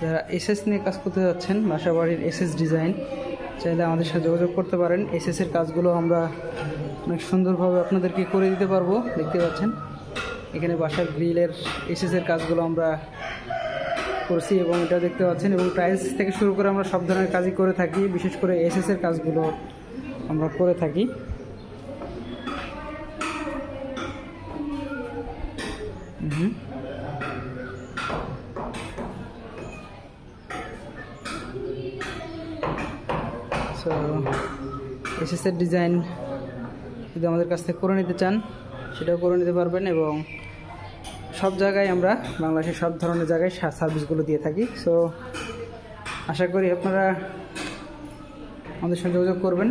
যারা এসএস নিয়ে কাজ করতে যাচ্ছেন, বাসাবাড়ির এসএস ডিজাইন, চাইলে আমাদের সাথে যোগাযোগ করতে পারেন। এসএসের কাজগুলো আমরা অনেক সুন্দরভাবে আপনাদেরকে করে দিতে পারবো। দেখতে পাচ্ছেন এখানে বাসার গ্রিলের এসএসের কাজগুলো আমরা করছি এবং এটা দেখতে পাচ্ছেন, এবং টাইলস থেকে শুরু করে আমরা সব ধরনের কাজই করে থাকি। বিশেষ করে এসএসের কাজগুলো আমরা করে থাকি। সো এসএসের ডিজাইন যদি আমাদের কাছ থেকে করে নিতে চান সেটাও করে নিতে পারবেন, এবং সব জায়গায় আমরা বাংলাদেশের সব ধরনের জায়গায় সার্ভিসগুলো দিয়ে থাকি। সো আশা করি আপনারা আমাদের সঙ্গে যোগাযোগ করবেন।